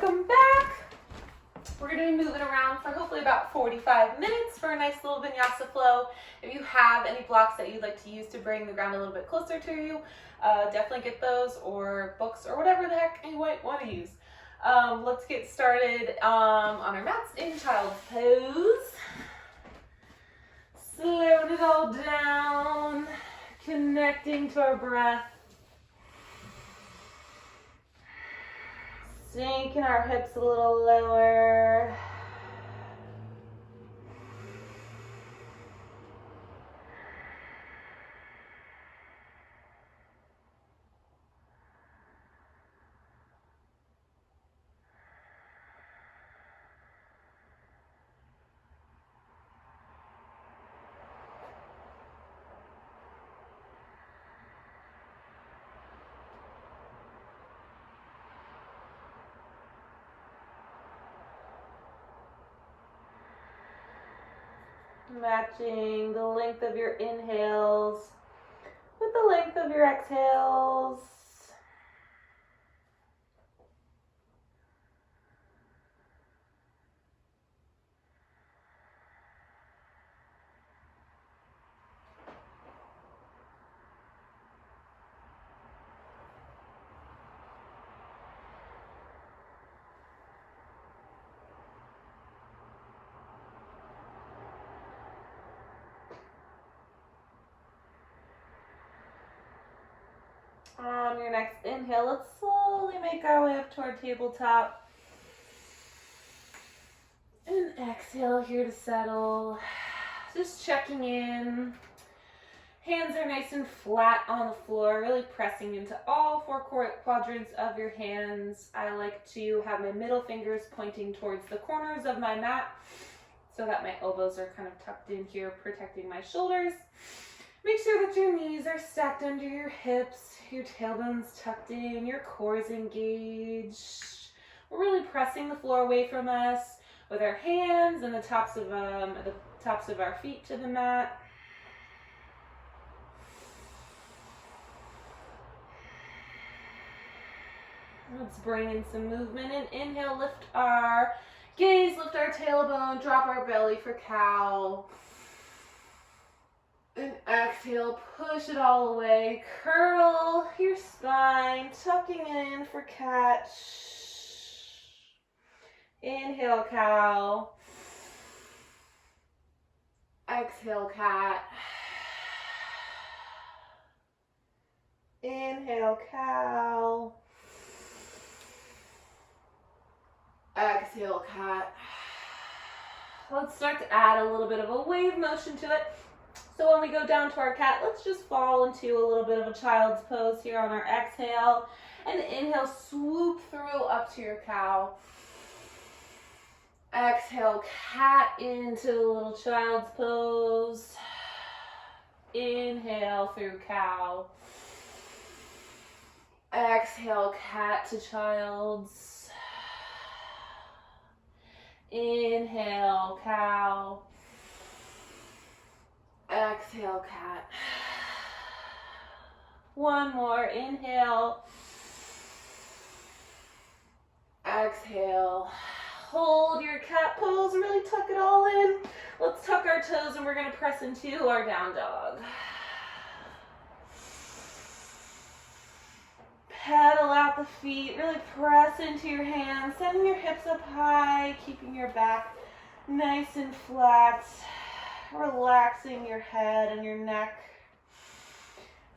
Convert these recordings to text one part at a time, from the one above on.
welcome back. We're going to be moving around for hopefully about 45 minutes for a nice little vinyasa flow. If you have any blocks that you'd like to use to bring the ground a little bit closer to you, definitely get those, or books, or whatever the heck you might want to use. Let's get started on our mats in child's pose. Slowing it all down, connecting to our breath. Sinking our hips a little lower. Matching the length of your inhales with the length of your exhales. On your next inhale, let's slowly make our way up to our tabletop. And exhale here to settle. Just checking in. Hands are nice and flat on the floor, really pressing into all four quadrants of your hands. I like to have my middle fingers pointing towards the corners of my mat so that my elbows are kind of tucked in here, protecting my shoulders. Make sure that your knees are stacked under your hips, your tailbone's tucked in, your core is engaged. We're really pressing the floor away from us with our hands and the tops of our feet to the mat. Let's bring in some movement and inhale, lift our gaze, lift our tailbone, drop our belly for cow. And exhale, push it all away. Curl your spine, tucking in for cat. Inhale, cow. Exhale, cat. Inhale, cow. Exhale, cat. Let's start to add a little bit of a wave motion to it. So when we go down to our cat, let's just fall into a little bit of a child's pose here on our exhale. And inhale, swoop through up to your cow. Exhale, cat into a little child's pose. Inhale through cow. Exhale, cat to child's. Inhale, cow. Exhale, cat. One more, inhale. Exhale. Hold your cat pose, really tuck it all in. Let's tuck our toes and we're gonna press into our down dog. Pedal out the feet, really press into your hands, sending your hips up high, keeping your back nice and flat. Relaxing your head and your neck.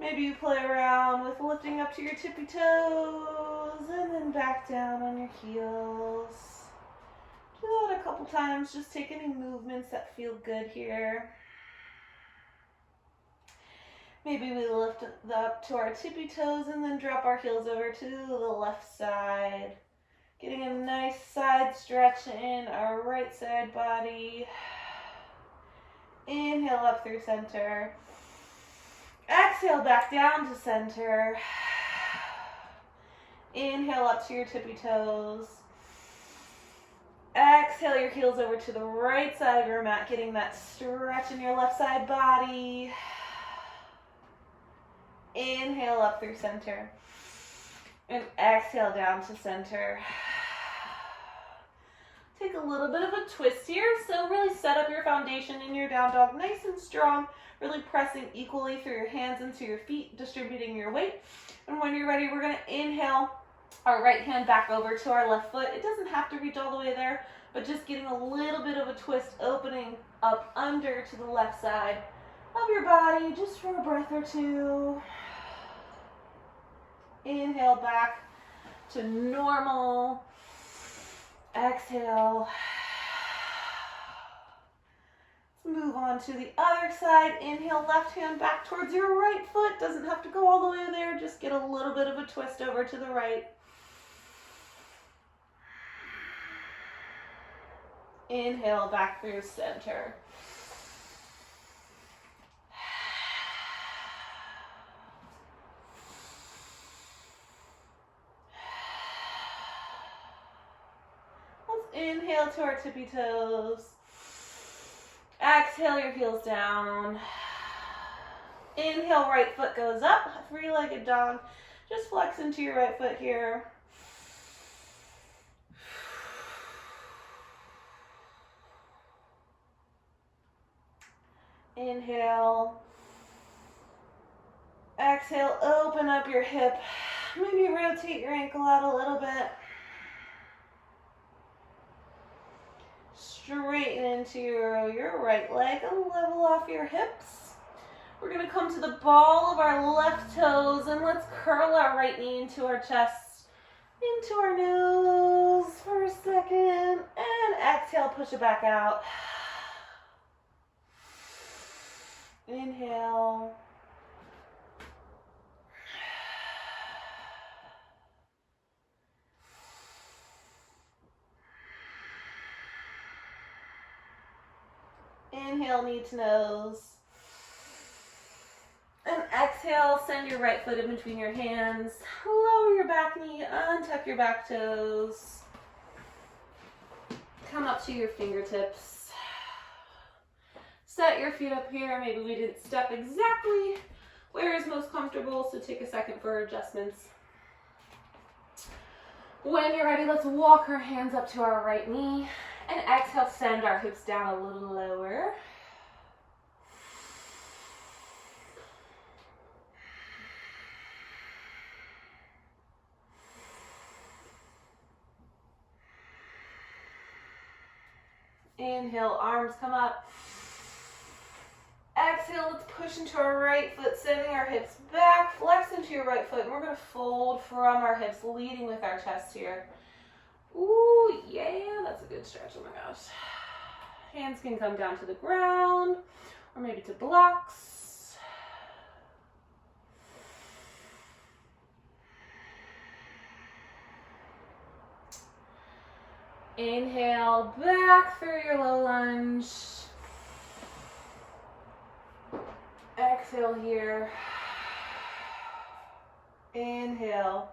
Maybe you play around with lifting up to your tippy toes and then back down on your heels. Do that a couple times, just take any movements that feel good here. Maybe we lift up to our tippy toes and then drop our heels over to the left side. Getting a nice side stretch in our right side body. Inhale up through center. Exhale back down to center. Inhale up to your tippy toes. Exhale your heels over to the right side of your mat, getting that stretch in your left side body. Inhale up through center. And exhale down to center. take a little bit of a twist here. So really set up your foundation in your down dog nice and strong, really pressing equally through your hands into your feet, distributing your weight. And when you're ready, we're gonna inhale our right hand back over to our left foot. It doesn't have to reach all the way there, but just getting a little bit of a twist, opening up under to the left side of your body, just for a breath or two. Inhale back to normal. Exhale. Let's move on to the other side. Inhale, left hand back towards your right foot. Doesn't have to go all the way there. Just get a little bit of a twist over to the right. Inhale back through center. Inhale to our tippy toes. Exhale your heels down. Inhale, right foot goes up, three-legged dog. Just flex into your right foot here. Inhale. Exhale, open up your hip. Maybe rotate your ankle out a little bit. Straighten into your right leg and level off your hips. We're going to come to the ball of our left toes and let's curl our right knee into our chest, into our nose for a second, and exhale, push it back out. Inhale. Inhale, knee to nose. And exhale, send your right foot in between your hands. Lower your back knee, untuck your back toes. Come up to your fingertips. Set your feet up here. Maybe we didn't step exactly where is most comfortable, so take a second for adjustments. When you're ready, let's walk our hands up to our right knee. And exhale, send our hips down a little lower. Inhale, arms come up. Exhale, let's push into our right foot, sending our hips back, flex into your right foot, and we're going to fold from our hips, leading with our chest here. Ooh, yeah, that's a good stretch, oh my gosh. Hands can come down to the ground, or maybe to blocks. Inhale, back through your low lunge. Exhale here. Inhale.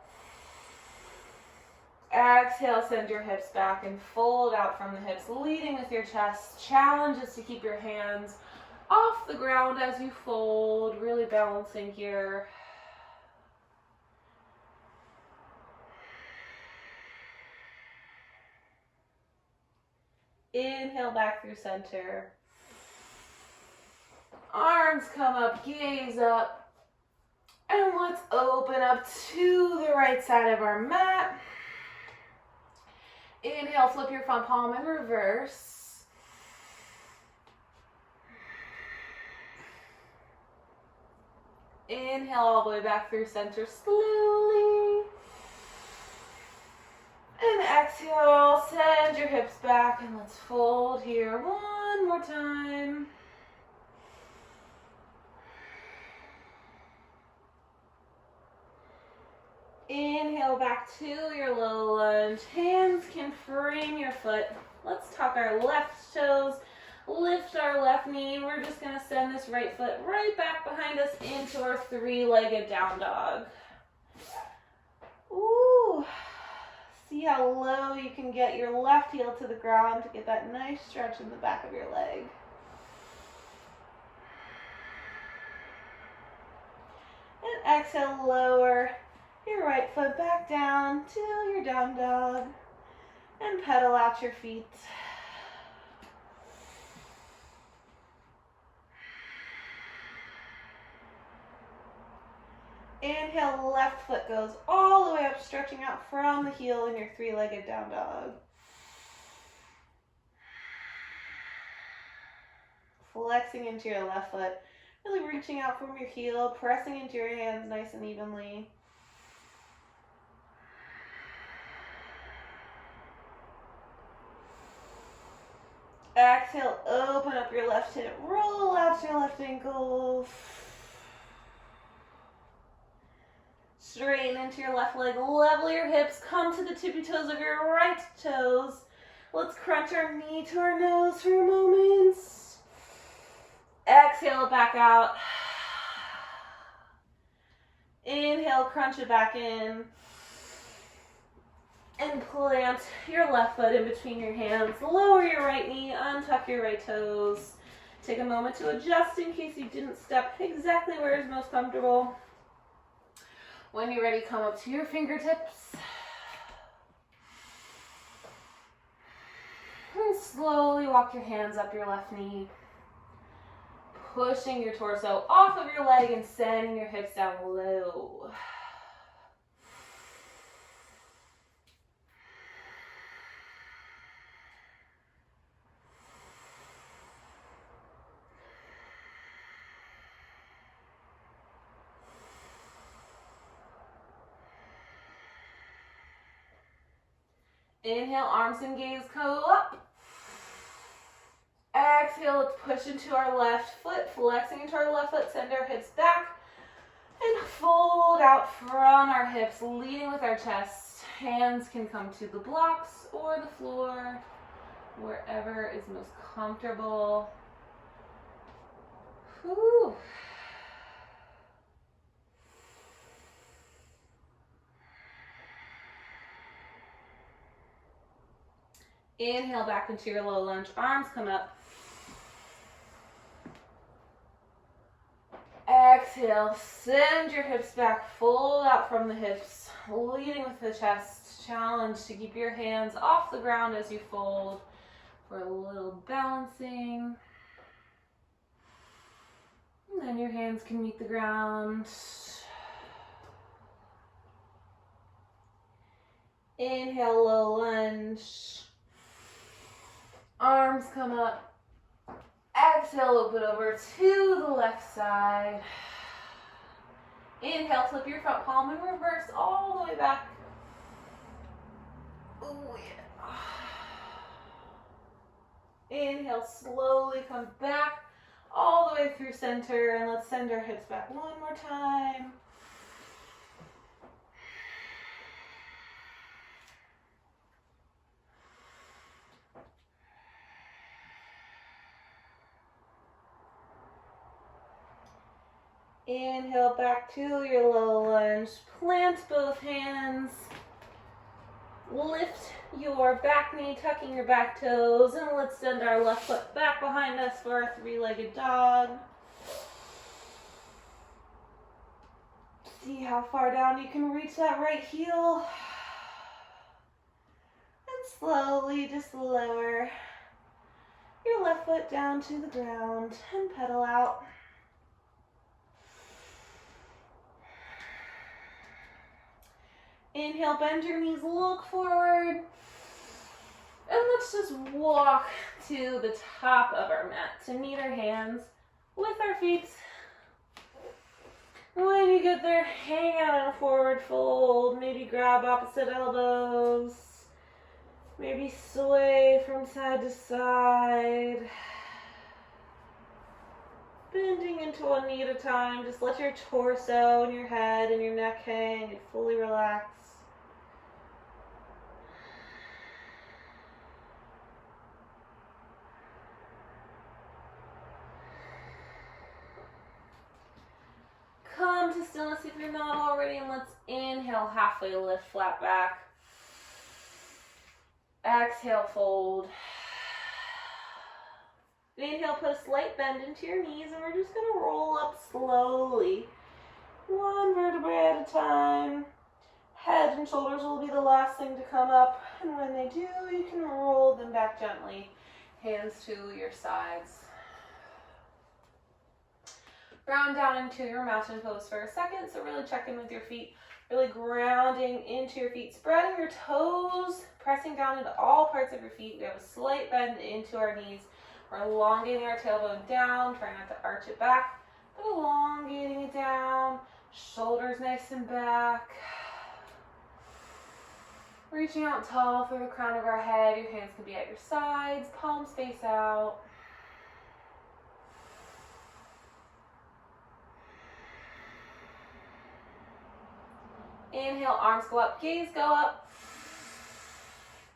Exhale, send your hips back and fold out from the hips, leading with your chest. Challenge is to keep your hands off the ground as you fold, really balancing here. Inhale back through center. Arms come up, gaze up. And let's open up to the right side of our mat. Inhale, flip your front palm and reverse. Inhale all the way back through center slowly. And exhale, send your hips back and let's fold here one more time. Inhale back to your low lunge. Hands can frame your foot. Let's tuck our left toes, lift our left knee. We're just going to send this right foot right back behind us into our three-legged down dog. Ooh. See how low you can get your left heel to the ground to get that nice stretch in the back of your leg. And exhale, lower your right foot back down to your down dog. And pedal out your feet. Inhale, left foot goes all the way up, stretching out from the heel in your three-legged down dog. Flexing into your left foot, really reaching out from your heel, pressing into your hands nice and evenly. Exhale, open up your left hip, roll out your left ankle. Straighten into your left leg, level your hips, come to the tippy toes of your right toes. Let's crunch our knee to our nose for a moment. Exhale, back out. Inhale, crunch it back in. And plant your left foot in between your hands. Lower your right knee, untuck your right toes. Take a moment to adjust in case you didn't step exactly where is most comfortable. When you're ready, come up to your fingertips. And slowly walk your hands up your left knee. Pushing your torso off of your leg and sending your hips down low. Inhale, arms and gaze go up. Exhale, let's push into our left foot, flexing into our left foot, send our hips back, and fold out from our hips, leading with our chest. Hands can come to the blocks or the floor, wherever is most comfortable. Whew. Inhale back into your low lunge, arms come up. Exhale, send your hips back, fold out from the hips, leading with the chest. Challenge to keep your hands off the ground as you fold for a little balancing. And then your hands can meet the ground. Inhale, low lunge. Arms come up. Exhale, open over to the left side. Inhale, flip your front palm and reverse all the way back. Oh yeah. Inhale, slowly come back all the way through center, and let's send our hips back one more time. Inhale back to your low lunge. Plant both hands. Lift your back knee, tucking your back toes, and let's send our left foot back behind us for our three-legged dog. See how far down you can reach that right heel. And slowly just lower your left foot down to the ground and pedal out. Inhale, bend your knees, look forward. And let's just walk to the top of our mat to meet our hands with our feet. When you get there, hang out in a forward fold. Maybe grab opposite elbows. Maybe sway from side to side. Bending into one knee at a time. Just let your torso and your head and your neck hang and fully relax. Come to stillness if you're not already, and let's inhale, halfway lift, flat back. Exhale, fold. Inhale, put a slight bend into your knees, and we're just going to roll up slowly, one vertebrae at a time. Head and shoulders will be the last thing to come up, and when they do, you can roll them back gently, hands to your sides. Ground down into your mountain pose for a second, so really check in with your feet, really grounding into your feet, spreading your toes, pressing down into all parts of your feet. We have a slight bend into our knees. We're elongating our tailbone down, trying not to arch it back, but elongating it down, shoulders nice and back. Reaching out tall through the crown of our head. Your hands can be at your sides, palms face out. Inhale, arms go up, gaze go up.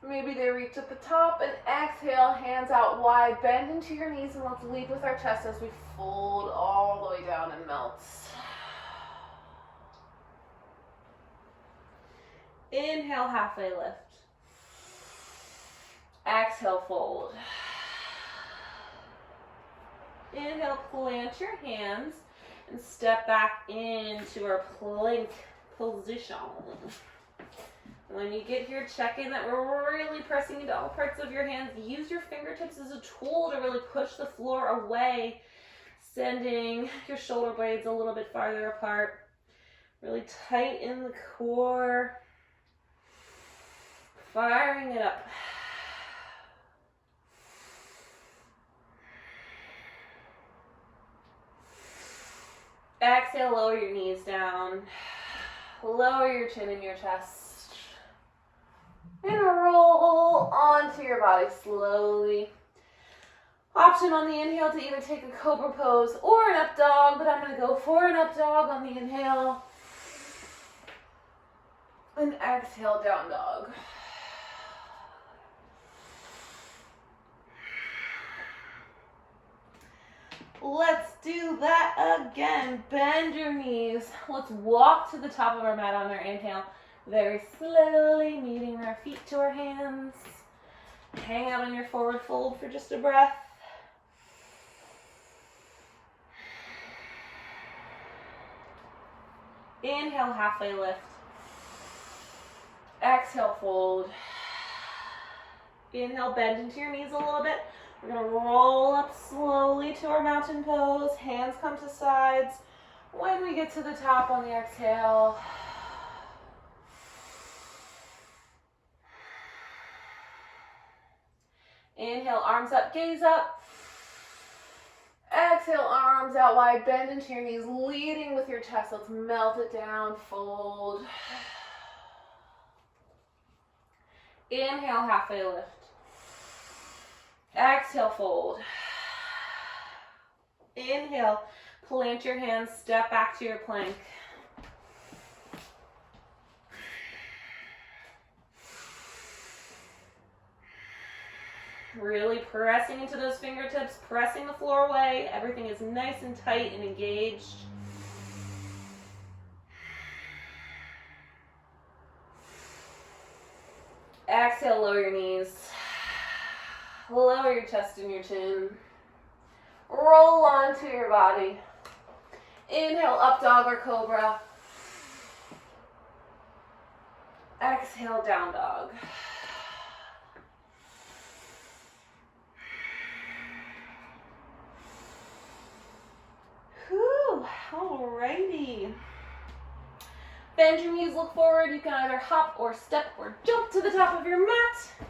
Maybe they reach at the top, and exhale, hands out wide, bend into your knees, and let's lead with our chest as we fold all the way down and melt. Inhale, halfway lift. Exhale, fold. Inhale, plant your hands and step back into our plank position. When you get here, check in that we're really pressing into all parts of your hands. Use your fingertips as a tool to really push the floor away, sending your shoulder blades a little bit farther apart. Really tighten the core. Firing it up. Exhale, lower your knees down. Lower your chin in your chest. And roll onto your body slowly. Option on the inhale to either take a cobra pose or an up dog, but I'm going to go for an up dog on the inhale. And exhale, down dog. Let's do that again. Bend your knees. Let's walk to the top of our mat on our inhale. Very slowly, meeting our feet to our hands. Hang out on your forward fold for just a breath. Inhale, halfway lift. Exhale, fold. Inhale, bend into your knees a little bit. We're going to roll up slowly to our mountain pose. Hands come to sides. When we get to the top on the exhale, inhale, arms up, gaze up. Exhale, arms out wide, bend into your knees, leading with your chest. Let's melt it down, fold. Inhale, halfway lift. Exhale, fold. Inhale, plant your hands, step back to your plank. Really pressing into those fingertips, pressing the floor away. Everything is nice and tight and engaged. Exhale, lower your knees. Lower your chest and your chin. Roll onto your body. Inhale, up dog or cobra. Exhale, down dog. Whew, alrighty. Bend your knees, look forward. You can either hop or step or jump to the top of your mat.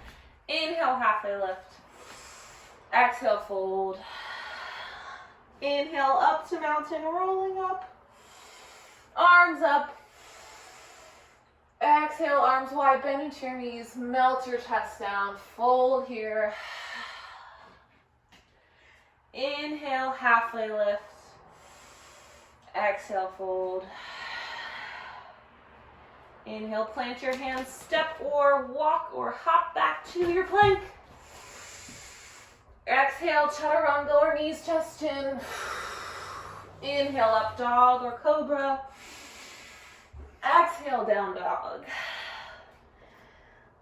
Inhale, halfway lift. Exhale, fold. Inhale, up to mountain, rolling up. Arms up. Exhale, arms wide, bend into your knees. Melt your chest down. Fold here. Inhale, halfway lift. Exhale, fold. Inhale, plant your hands, step or walk or hop back to your plank. Exhale, chaturanga or knees, chest, chin. Inhale, up dog or cobra. Exhale, down dog.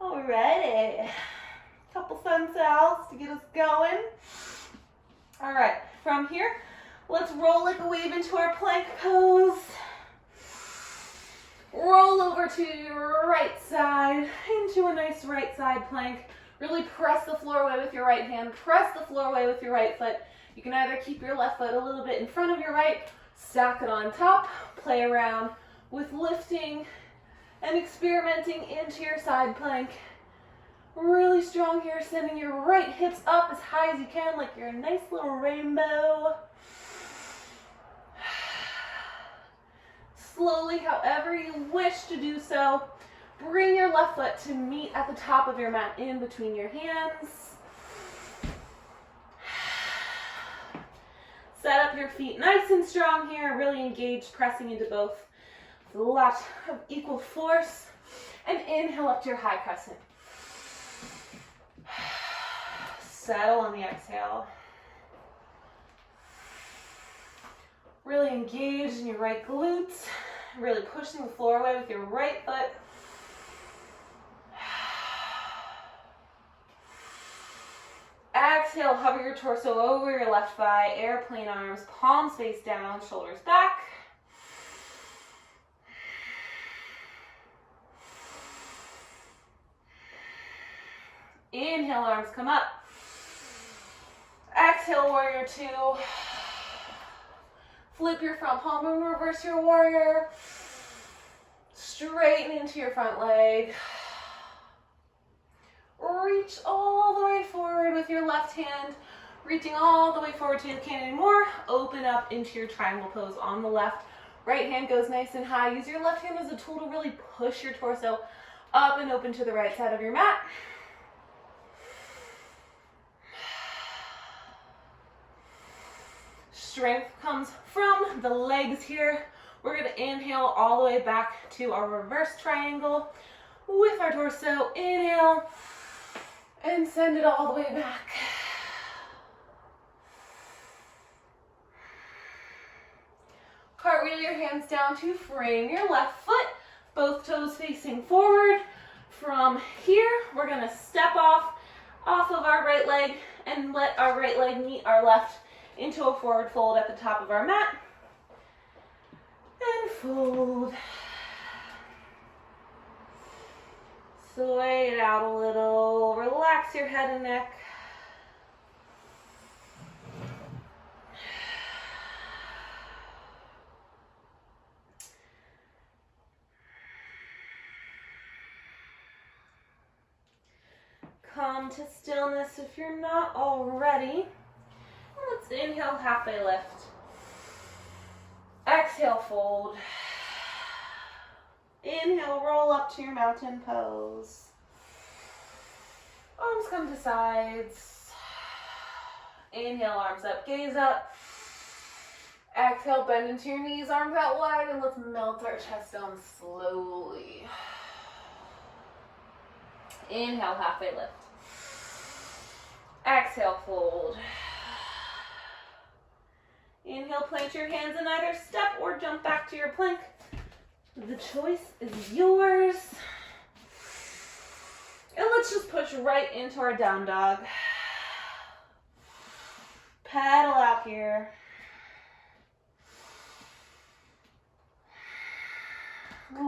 Alrighty. Couple sun salves to get us going. Alright, from here, let's roll like a wave into our plank pose. Roll over to your right side into a nice right side plank. Really press the floor away with your right hand. Press the floor away with your right foot. You can either keep your left foot a little bit in front of your right, stack it on top, play around with lifting and experimenting into your side plank. Really strong here, sending your right hips up as high as you can like you're a nice little rainbow. Slowly, however you wish to do so, bring your left foot to meet at the top of your mat in between your hands. Set up your feet nice and strong here, really engaged, pressing into both with a lot of equal force. And inhale up to your high crescent. Settle on the exhale. Really engage in your right glutes, really pushing the floor away with your right foot. Exhale, hover your torso over your left thigh, airplane arms, palms face down, shoulders back. Inhale, arms come up. Exhale, warrior two. Flip your front palm and reverse your warrior. Straighten into your front leg. Reach all the way forward with your left hand. Reaching all the way forward till you can't anymore. Open up into your triangle pose on the left. Right hand goes nice and high. Use your left hand as a tool to really push your torso up and open to the right side of your mat. Strength comes from the legs here. We're going to inhale all the way back to our reverse triangle with our torso. Inhale and send it all the way back. Cartwheel your hands down to frame your left foot, both toes facing forward. From here, we're going to step off of our right leg and let our right leg meet our left into a forward fold at the top of our mat. And fold. Sway it out a little. Relax your head and neck. Come to stillness if you're not already. Let's inhale, halfway lift. Exhale, fold. Inhale, roll up to your mountain pose. Arms come to sides. Inhale, arms up, gaze up. Exhale, bend into your knees, arms out wide, and let's melt our chest down slowly. Inhale, halfway lift. Exhale, fold. Inhale, plant your hands in either step or jump back to your plank. The choice is yours. And let's just push right into our down dog. Paddle out here.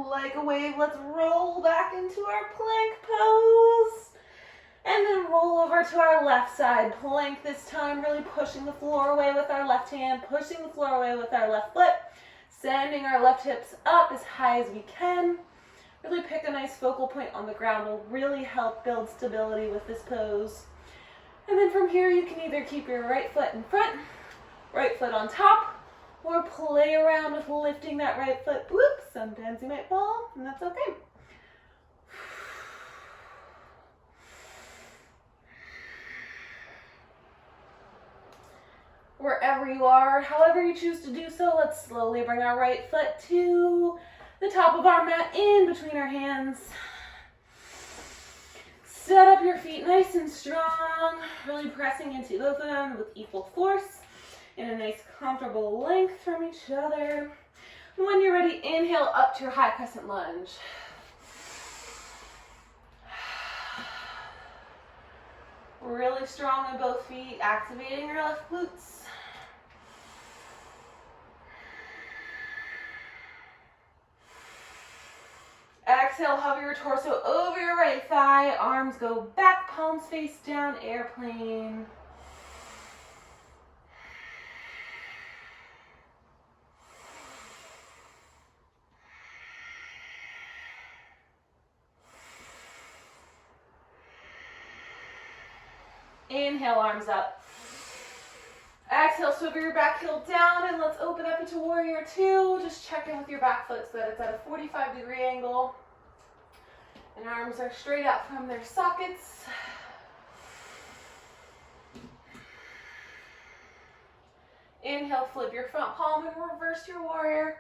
Like a wave, let's roll back into our plank pose. And then roll over to our left side. Plank this time, really pushing the floor away with our left hand, pushing the floor away with our left foot, sending our left hips up as high as we can. Really pick a nice focal point on the ground. Will really help build stability with this pose. And then from here, you can either keep your right foot in front, right foot on top, or play around with lifting that right foot. Whoops, sometimes you might fall, and that's okay. Wherever you are, however you choose to do so, let's slowly bring our right foot to the top of our mat, in between our hands. Set up your feet nice and strong, really pressing into both of them with equal force in a nice comfortable length from each other. And when you're ready, inhale up to your high crescent lunge. Really strong in both feet, activating your left glutes. Exhale, hover your torso over your right thigh. Arms go back, palms face down, airplane. Inhale, arms up. Exhale, swivel your back heel down, and let's open up into warrior two. Just check in with your back foot so that it's at a 45-degree angle. And arms are straight out from their sockets. Inhale, flip your front palm and reverse your warrior.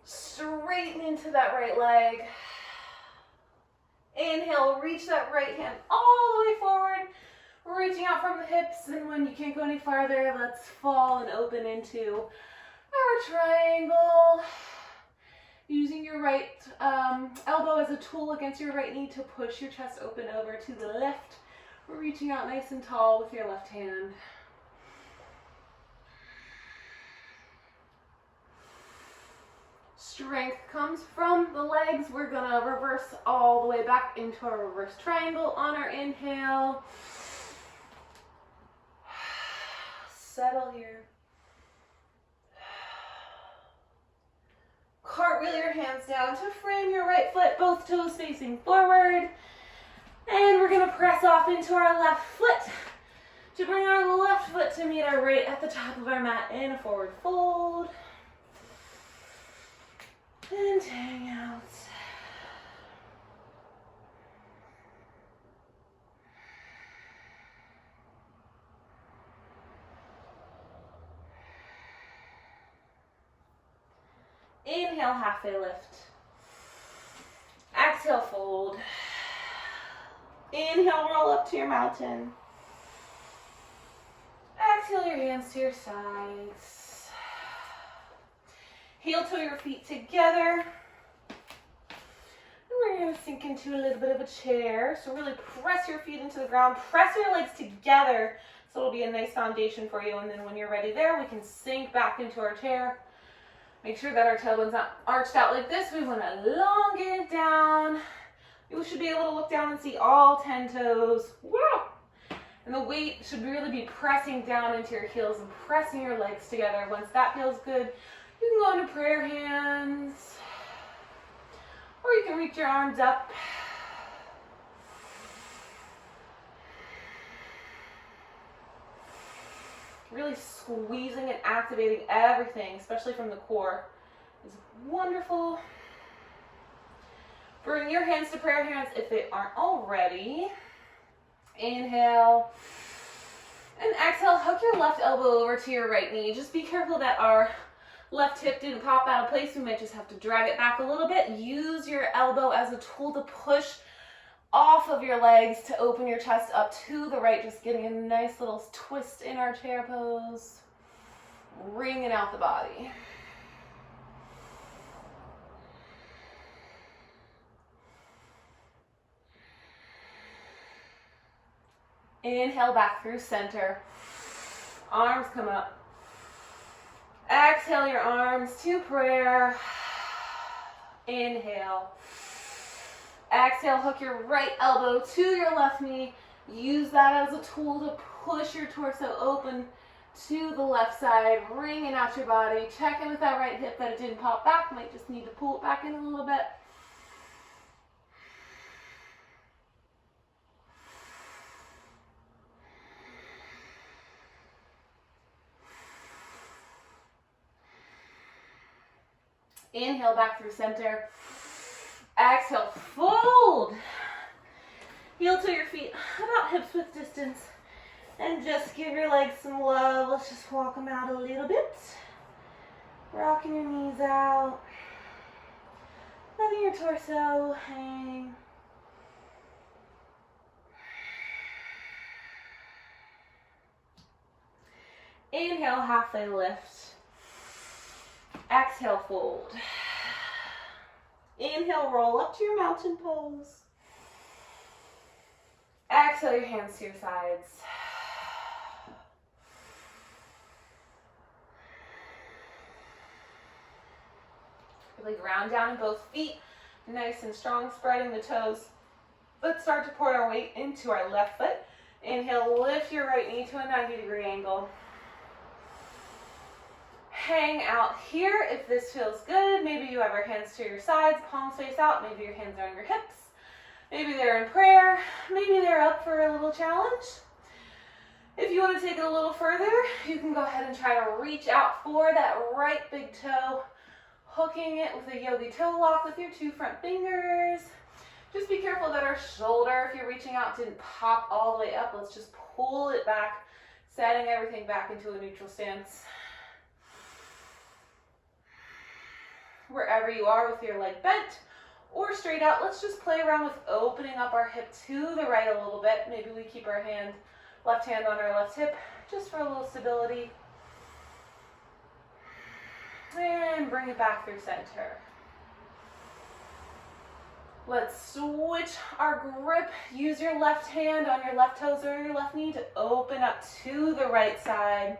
Straighten into that right leg. Inhale, reach that right hand all the way forward, reaching out from the hips, and when you can't go any farther, let's fall and open into our triangle. Using your right elbow as a tool against your right knee to push your chest open over to the left, reaching out nice and tall with your left hand. Strength comes from the legs. We're gonna reverse all the way back into our reverse triangle on our inhale. Settle here. Cartwheel your hands down to frame your right foot, both toes facing forward. And we're gonna press off into our left foot to bring our left foot to meet our right at the top of our mat in a forward fold. And hang out. Inhale, halfway lift. Exhale, fold. Inhale, roll up to your mountain. Exhale your hands to your sides. Heel toe your feet together. And we're going to sink into a little bit of a chair. So really press your feet into the ground. Press your legs together so it'll be a nice foundation for you. And then when you're ready there, we can sink back into our chair. Make sure that our tailbone's not arched out like this. We want to elongate it down. You should be able to look down and see all 10 toes. Wow! And the weight should really be pressing down into your heels and pressing your legs together. Once that feels good, you can go into prayer hands, or you can reach your arms up. Really squeezing and activating everything, especially from the core, is wonderful. Bring your hands to prayer hands if they aren't already. Inhale. And exhale, hook your left elbow over to your right knee. Just be careful that our left hip didn't pop out of place. We might just have to drag it back a little bit. Use your elbow as a tool to push off of your legs to open your chest up to the right. Just getting a nice little twist in our chair pose. Wringing out the body. Inhale back through center. Arms come up. Exhale your arms to prayer. Inhale. Exhale, hook your right elbow to your left knee. Use that as a tool to push your torso open to the left side, wringing out your body. Check in with that right hip that it didn't pop back. Might just need to pull it back in a little bit. Inhale back through center. Exhale, fold. Heel to your feet about hips width distance. And just give your legs some love. Let's just walk them out a little bit. Rocking your knees out. Letting your torso hang. Inhale, halfway lift. Exhale, fold. Inhale, roll up to your mountain pose. Exhale your hands to your sides. Really ground down in both feet. Nice and strong, spreading the toes. Let's start to pour our weight into our left foot. Inhale, lift your right knee to a 90-degree angle. Hang out here if this feels good. Maybe you have your hands to your sides, palms face out. Maybe your hands are on your hips. Maybe they're in prayer. Maybe they're up for a little challenge. If you want to take it a little further, you can go ahead and try to reach out for that right big toe, hooking it with a yogi toe lock with your 2 front fingers. Just be careful that our shoulder, if you're reaching out, didn't pop all the way up. Let's just pull it back, setting everything back into a neutral stance. Wherever you are with your leg bent or straight out, let's just play around with opening up our hip to the right a little bit. Maybe we keep our left hand on our left hip just for a little stability. And bring it back through center. Let's switch our grip. Use your left hand on your left toes or your left knee to open up to the right side.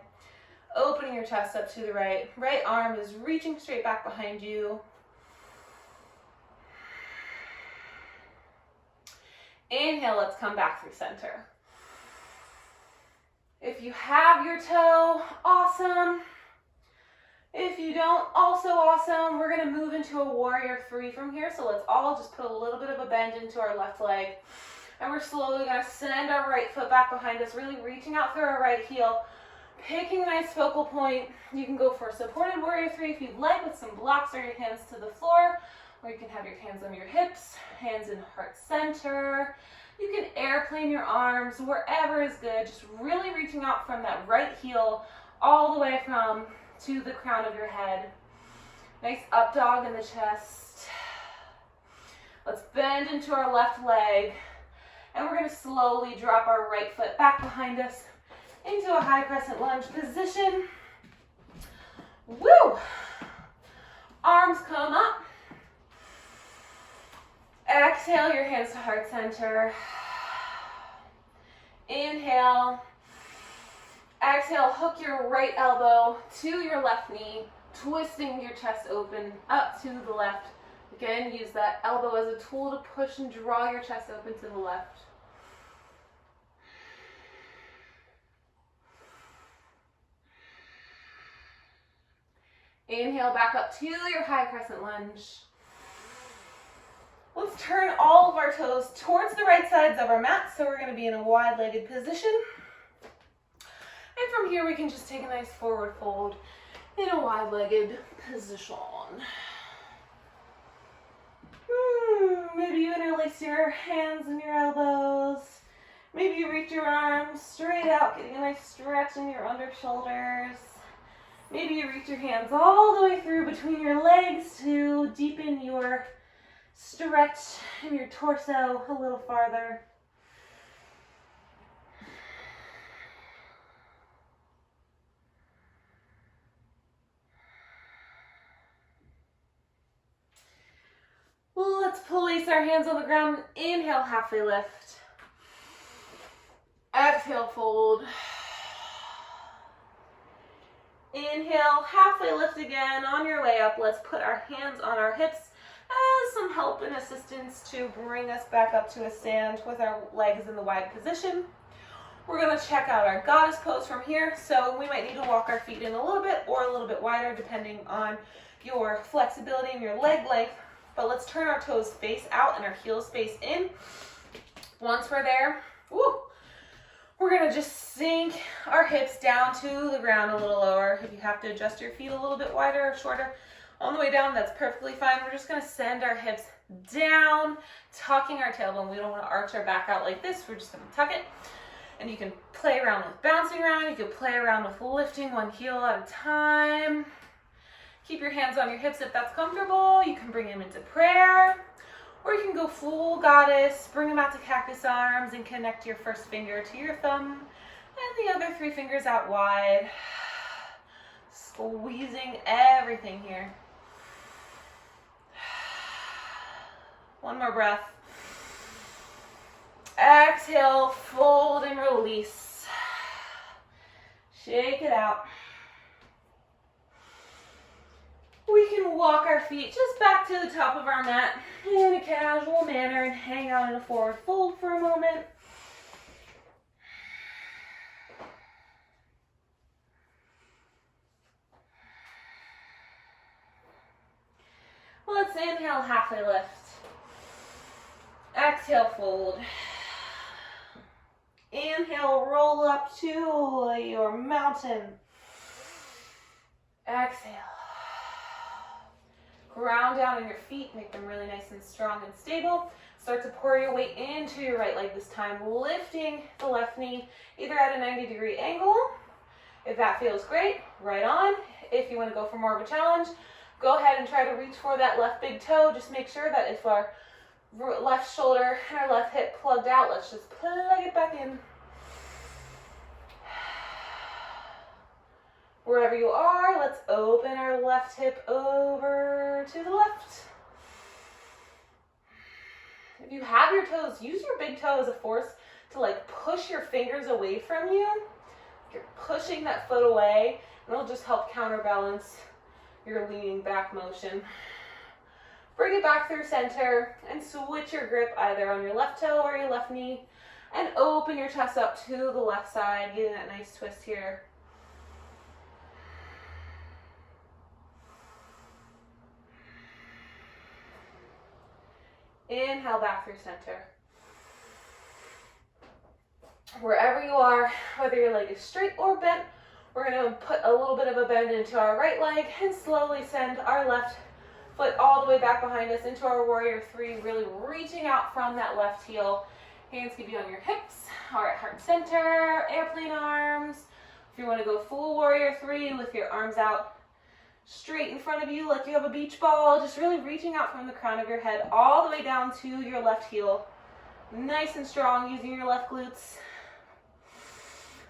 Opening your chest up to the right. Right arm is reaching straight back behind you. Inhale, let's come back through center. If you have your toe, awesome. If you don't, also awesome. We're gonna move into a warrior 3 from here. So let's all just put a little bit of a bend into our left leg. And we're slowly gonna send our right foot back behind us, really reaching out through our right heel. Picking a nice focal point. You can go for a supported warrior 3 if you'd like, with some blocks or your hands to the floor, or you can have your hands on your hips, hands in heart center. You can airplane your arms, wherever is good, just really reaching out from that right heel all the way to the crown of your head. Nice up dog in the chest. Let's bend into our left leg, and we're going to slowly drop our right foot back behind us into a high crescent lunge position. Woo! Arms come up. Exhale your hands to heart center. Inhale. Exhale, hook your right elbow to your left knee, twisting your chest open up to the left. Again, use that elbow as a tool to push and draw your chest open to the left. Inhale back up to your high crescent lunge. Let's turn all of our toes towards the right sides of our mat. So we're going to be in a wide-legged position. And from here we can just take a nice forward fold in a wide-legged position. Maybe you interlace your hands and your elbows. Maybe you reach your arms straight out, getting a nice stretch in your under shoulders. Maybe you reach your hands all the way through between your legs to deepen your stretch in your torso a little farther. Let's place our hands on the ground. Inhale, halfway lift. Exhale, fold. Inhale, halfway lift again. On your way up, let's put our hands on our hips as some help and assistance to bring us back up to a stand with our legs in the wide position. We're going to check out our goddess pose from here. So we might need to walk our feet in a little bit or a little bit wider depending on your flexibility and your leg length. But let's turn our toes face out and our heels face in. Once we're there, we're going to just sink our hips down to the ground a little lower. If you have to adjust your feet a little bit wider or shorter on the way down, that's perfectly fine. We're just going to send our hips down, tucking our tailbone. We don't want to arch our back out like this. We're just going to tuck it. And you can play around with bouncing around. You can play around with lifting one heel at a time. Keep your hands on your hips if that's comfortable. You can bring them into prayer. Or you can go full goddess, bring them out to cactus arms and connect your first finger to your thumb and the other 3 fingers out wide. Squeezing everything here. One more breath. Exhale, fold and release. Shake it out. We can walk our feet just back to the top of our mat in a casual manner and hang out in a forward fold for a moment. Let's inhale, halfway lift. Exhale, fold. Inhale, roll up to your mountain. Exhale. Ground down in your feet, make them really nice and strong and stable. Start to pour your weight into your right leg this time, lifting the left knee either at a 90-degree angle. If that feels great, right on. If you want to go for more of a challenge, go ahead and try to reach for that left big toe. Just make sure that if our left shoulder and our left hip plugged out, let's just plug it back in. Wherever you are, let's open our left hip over to the left. If you have your toes, use your big toe as a force to like push your fingers away from you. You're pushing that foot away, and it'll just help counterbalance your leaning back motion. Bring it back through center and switch your grip either on your left toe or your left knee, and open your chest up to the left side, getting that nice twist here. Inhale back through center. Wherever you are, whether your leg is straight or bent, we're going to put a little bit of a bend into our right leg and slowly send our left foot all the way back behind us into our warrior three, really reaching out from that left heel. Hands can be on your hips or at heart center, airplane arms. If you want to go full warrior three with your arms out straight in front of you like you have a beach ball, just really reaching out from the crown of your head all the way down to your left heel. Nice and strong, using your left glutes.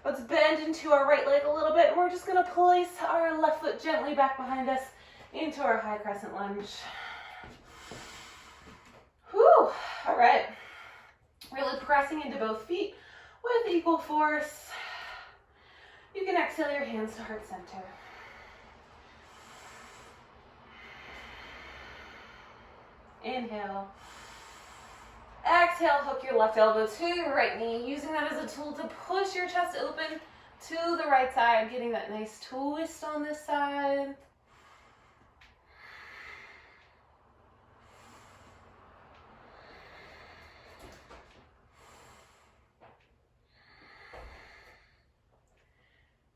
Let's bend into our right leg a little bit, and we're just going to place our left foot gently back behind us into our high crescent lunge. Whew, all right. Really pressing into both feet with equal force. You can exhale your hands to heart center. Inhale. Exhale, hook your left elbow to your right knee, using that as a tool to push your chest open to the right side, getting that nice twist on this side.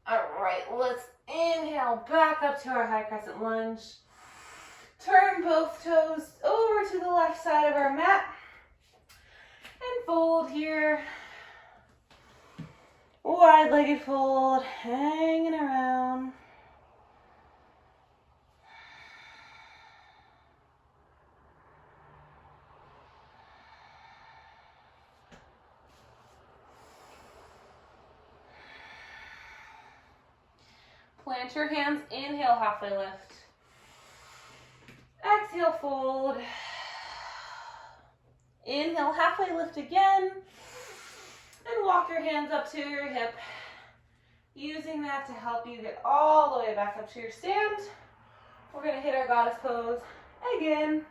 All right, let's inhale back up to our high crescent lunge. Turn both toes over to the left side of our mat. And fold here. Wide-legged fold, hanging around. Plant your hands, inhale, halfway lift. Exhale, fold. Inhale, halfway lift again. And walk your hands up to your hip, using that to help you get all the way back up to your stand. We're going to hit our goddess pose again.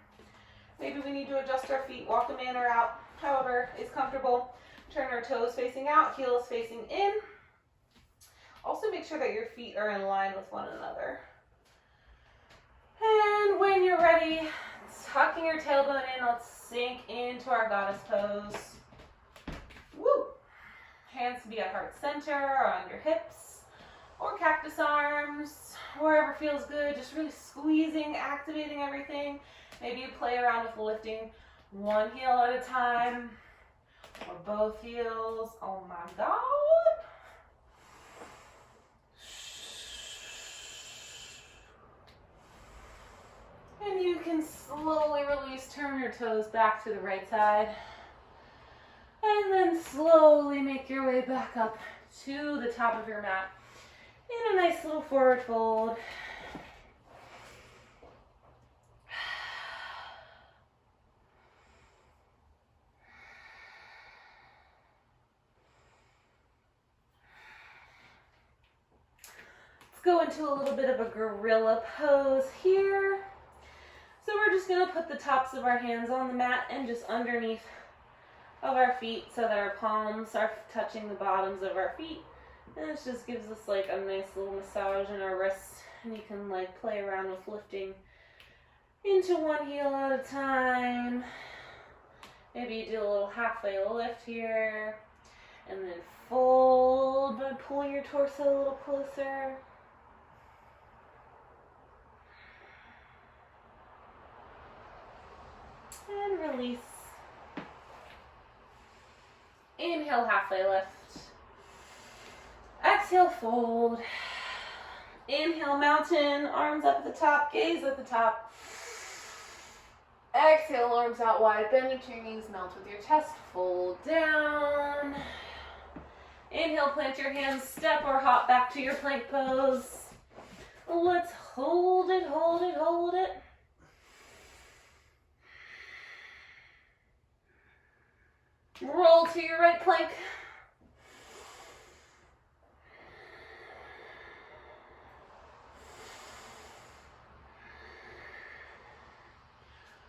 Maybe we need to adjust our feet, walk them in or out, however is comfortable. Turn our toes facing out, heels facing in. Also make sure that your feet are in line with one another. And when you're ready, tucking your tailbone in, let's sink into our goddess pose. Woo! Hands can be at heart center or on your hips or cactus arms, wherever feels good. Just really squeezing, activating everything. Maybe you play around with lifting one heel at a time or both heels. Oh my God. And you can slowly release, turn your toes back to the right side. And then slowly make your way back up to the top of your mat in a nice little forward fold. go into a little bit of a gorilla pose here. So we're just going to put the tops of our hands on the mat and just underneath of our feet so that our palms are touching the bottoms of our feet. And this just gives us like a nice little massage in our wrists. And you can like play around with lifting into one heel at a time. Maybe you do a little halfway lift here. And then fold by pulling your torso a little closer. And release. Inhale, halfway lift. Exhale, fold. Inhale, mountain, arms up at the top, gaze at the top. Exhale, arms out wide, bend into your knees, melt with your chest, fold down. Inhale, plant your hands, step or hop back to your plank pose. Let's hold it, hold it, hold it. Roll to your right plank.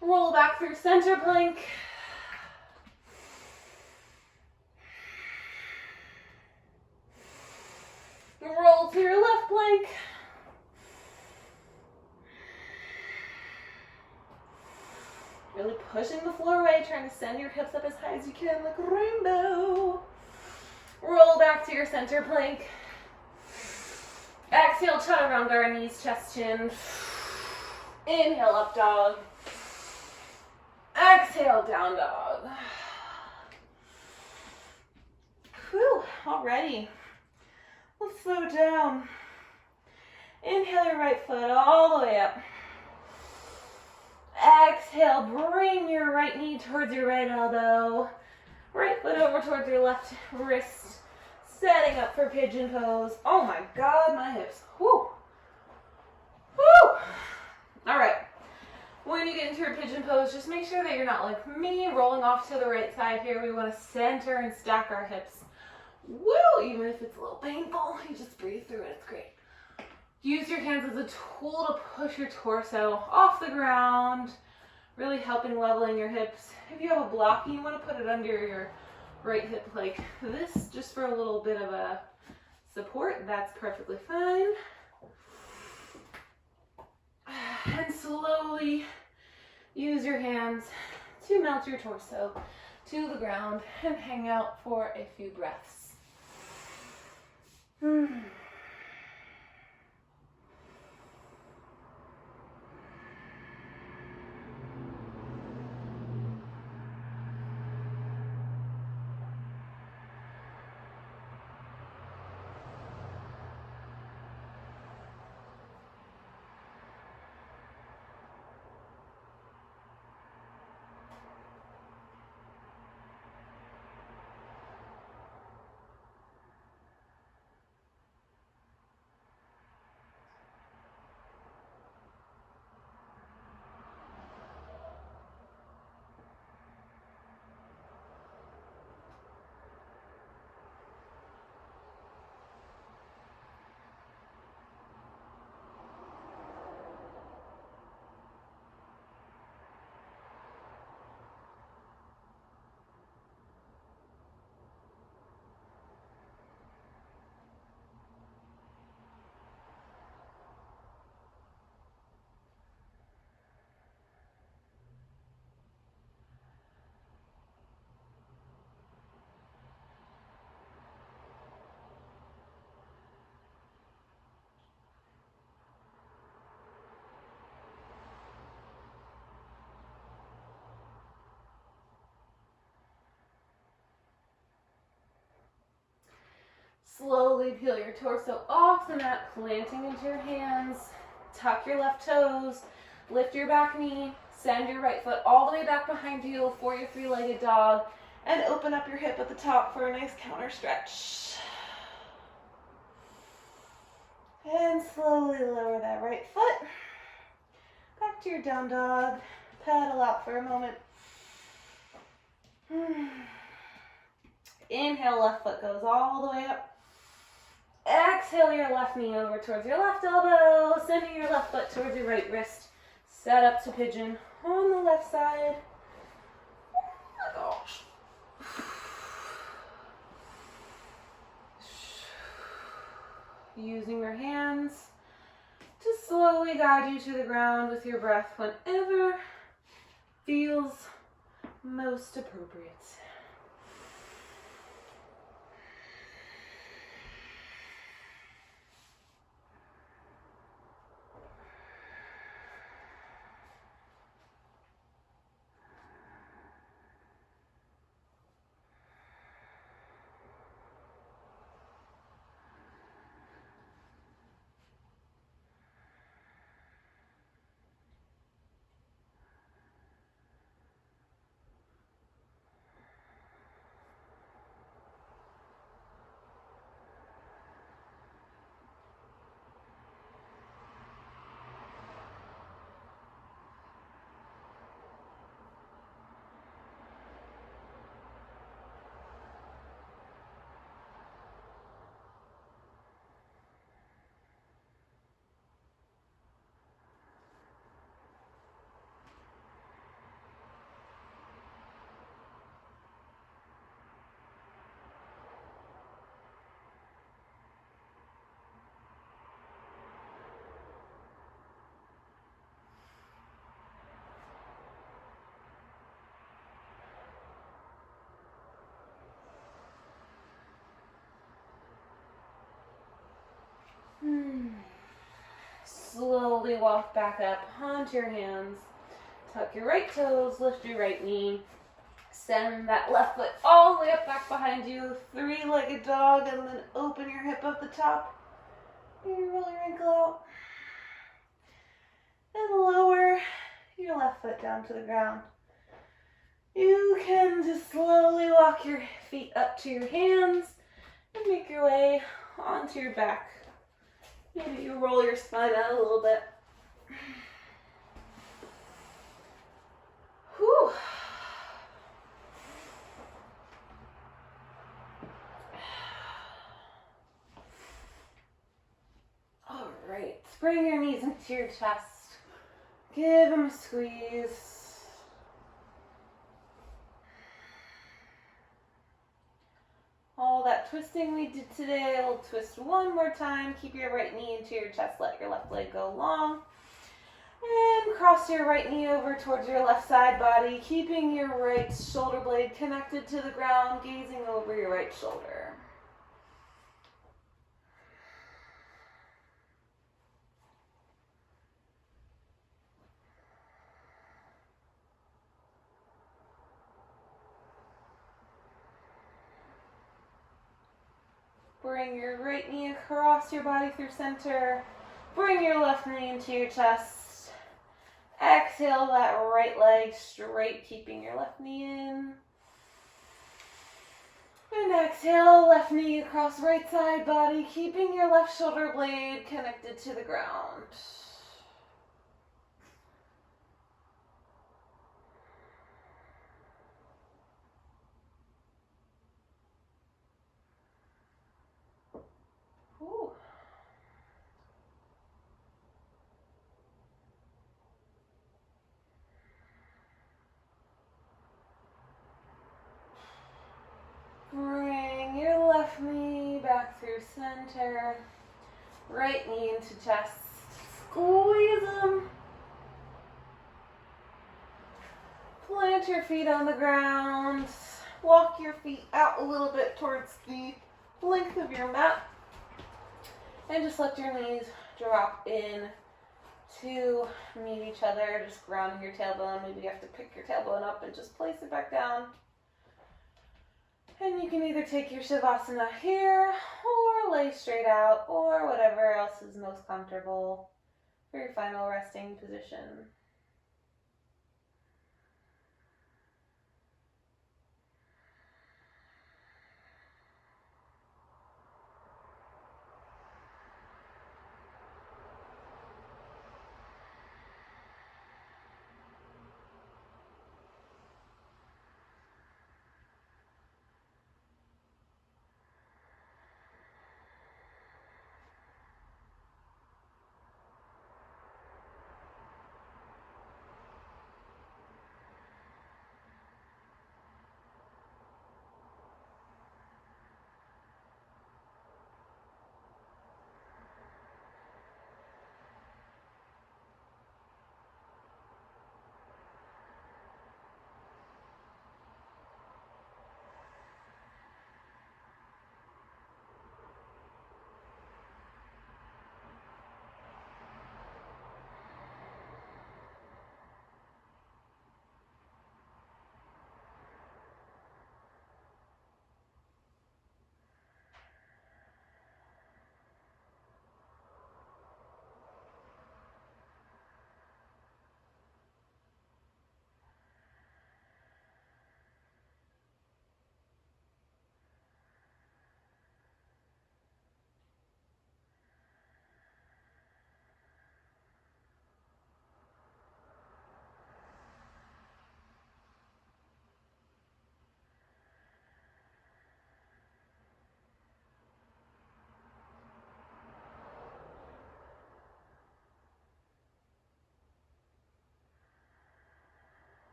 Roll back through center plank. Roll to your left plank. Really pushing the floor away, trying to send your hips up as high as you can like a rainbow. Roll back to your center plank. Exhale, chaturanga, knees, chest, chin. Inhale, up dog. Exhale, down dog. Whew, alrighty. Let's slow down. Inhale your right foot all the way up. Exhale, bring your right knee towards your right elbow. Right foot over towards your left wrist. Setting up for pigeon pose. Oh my God, my hips. Whew. Whew. All right. When you get into your pigeon pose, just make sure that you're not like me, rolling off to the right side here. We want to center and stack our hips. Woo! Even if it's a little painful, you just breathe through it. It's great. Use your hands as a tool to push your torso off the ground, really helping leveling your hips. If you have a block and you want to put it under your right hip like this, just for a little bit of a support, that's perfectly fine. And slowly use your hands to melt your torso to the ground and hang out for a few breaths. Slowly peel your torso off the mat, planting into your hands. Tuck your left toes, lift your back knee, send your right foot all the way back behind you for your three-legged dog, and open up your hip at the top for a nice counter stretch. And slowly lower that right foot. Back to your down dog. Pedal out for a moment. Inhale, left foot goes all the way up. Exhale. exhale your left knee over towards your left elbow, sending your left foot towards your right wrist. Set up to pigeon on the left side. Oh my gosh. Using your hands to slowly guide you to the ground with your breath whenever feels most appropriate. Slowly walk back up onto your hands. Tuck your right toes, lift your right knee. Send that left foot all the way up back behind you. Three-legged dog, and then open your hip up the top. And you roll your ankle out. And lower your left foot down to the ground. You can just slowly walk your feet up to your hands and make your way onto your back. Maybe you roll your spine out a little bit. Whew. All right, bring your knees into your chest. Give them a squeeze. All that twisting we did today, we'll twist one more time. Keep your right knee into your chest, let your left leg go long. And cross your right knee over towards your left side body, keeping your right shoulder blade connected to the ground, gazing over your right shoulder. Bring your right knee across your body through center. Bring your left knee into your chest. Exhale that right leg straight, keeping your left knee in. And exhale, left knee across right side body, keeping your left shoulder blade connected to the ground. Ooh. Bring your left knee back through center. Right knee into chest. Squeeze them. Plant your feet on the ground. Walk your feet out a little bit towards the length of your mat. And just let your knees drop in to meet each other. Just grounding your tailbone. Maybe you have to pick your tailbone up and just place it back down. And you can either take your Shavasana here, or lay straight out, or whatever else is most comfortable for your final resting position.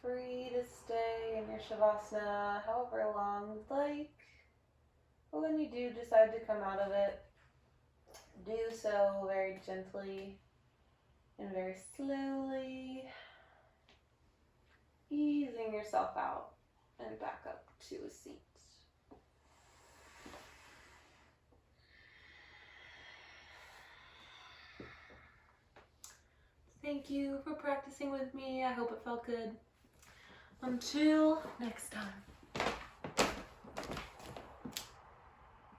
free to stay in your Shavasana however long you'd like. But when you do decide to come out of it, do so very gently and very slowly, easing yourself out and back up to a seat. Thank you for practicing with me. I hope it felt good. Until next time.